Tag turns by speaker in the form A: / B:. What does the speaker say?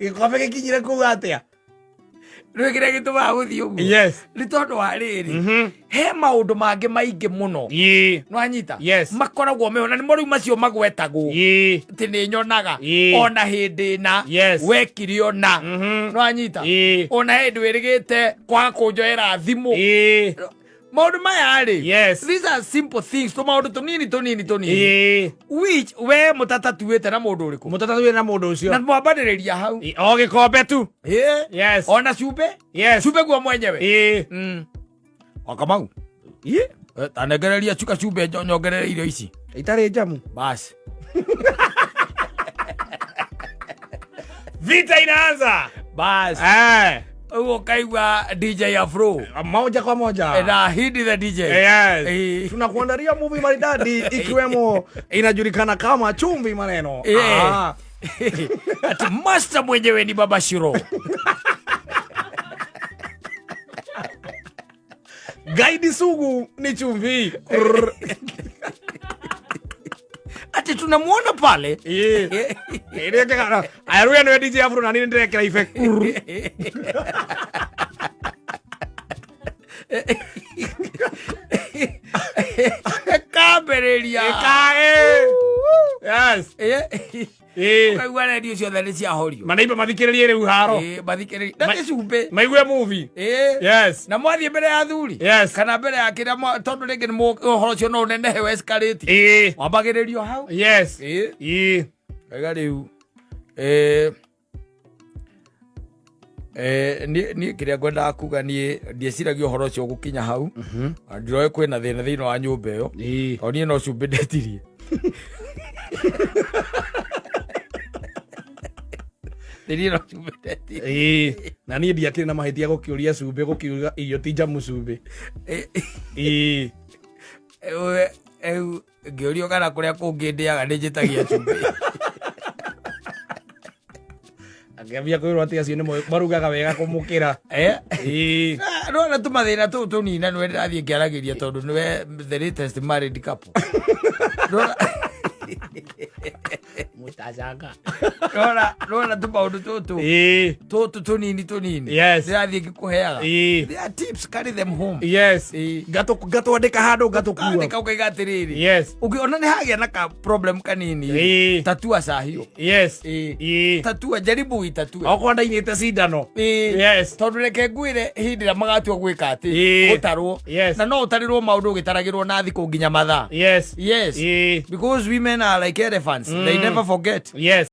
A: Gĩkombe gĩkinyire kũu atĩa?
B: Rĩu kĩrĩa gĩtũmaga gũthiĩ ũguo.
A: Yes.
B: Nĩ tondũ wa rĩrĩ. He maũndũ mangĩ maingĩ mũno. Nĩwanyita?
A: Yes.
B: Makoragwo meho na nĩmo rĩu macio magwetagwo. Atĩ nĩnyonaga ona hĩndĩ ĩna wekire ona. Nĩwanyita? Ona hĩndĩ wĩrĩgĩte kwaga kũnjoera thimũ. Maũndũ maya rĩ. These are simple things. Tũmaũndũ tũnini. Which we mũtata tuĩte na mũndũ ũrĩkũ?
A: Mũtata tuĩte na mũndũ ũcio.
B: Na mwambanĩrĩria hau.
A: O gĩkombe tu.
B: Yes. Ona cumbĩ?
A: Yes.
B: Cumbĩ guo mwenyewe. O Kamau. Tanengereria chuka cumbĩ nyongerere irio ici.
A: Itarĩ njamu.
B: Basi.
A: Vita inaanza.
B: Basi. Ugo kaigwa DJ Afro.
A: Moja kwa moja.
B: Na hidi the DJ.
A: Yes. Tunakuandalia movie maridadi ikiwemo inajulikana kama Chumvi Maneno.
B: Ati master mwenyewe ni Baba Shiro.
A: Gaidi sugu ni Chumvi.
B: Ati tunamuona pale.
A: Ile kaka. Ayaruya no DJ Afro na nini ndekera effect.
B: Kabereria.
A: Yes.
B: Kaigwa radio ciothe nĩ ciahorio.
A: Manaiba mathikĩrĩrie rĩu haro.
B: Mathikĩrĩrie. Na nĩ cumbĩ.
A: Maigue movie. Yes.
B: Na mwathiĩ mbere ya thuri.
A: Yes.
B: Kana mbere ya kĩrĩa tondũ rĩngĩ nĩ ũhoro ũcio no ũnenehe escalate. Wambagĩrĩrio hau.
A: Yes.
B: Kaiga rĩu niĩ kĩrĩa ngwendaga kuga niĩ ndieciragia ũhoro ũcio gũkinya hau. Ndiroĩ kwĩna thĩna thĩinĩ wa nyũmba ĩyo. O niĩ no cumbĩ ndetirie.
A: Na niĩ ndiakĩrĩ na mahĩtia gũkĩũria cumbĩ gũkiuga irio ti njamu cumbĩ.
B: Ngĩũrio kana kũrĩa kũngĩ ndĩaga nĩ njĩtagia cumbĩ.
A: Akĩambia kwĩrwo atĩ acio nĩ marugaga wega kũmũkĩra.
B: Nona tũmathĩna tũu tũnina nĩwe ndĩrathiĩ ngĩaragĩria tondũ nĩwe the latest married couple.
A: Mutacanga.
B: Nona tũmaũndũ tũtũ tũnini. Ndĩrathiĩ ngĩkũheaga. There are tips, carry them home.
A: Yes. Gatwandĩka handũ gatũkua.
B: Andĩka ũkaiga atĩrĩrĩ. Ũngĩona nĩ hagĩa na ka problem kanini. Tatua sahio.
A: Yes.
B: Tatua jaribu itatue.
A: Okorwo ndainĩte cindano. Yes.
B: Tondũ reke ngwĩre hĩndĩ ĩrĩa magatua gwĩka atĩ gũtarwo. Na no ũtarĩrwo maũndũ ũgĩtaragĩrwo na thikũ nginya mathaa.
A: Yes.
B: Because women are like elephants. They never forget.
A: Yes.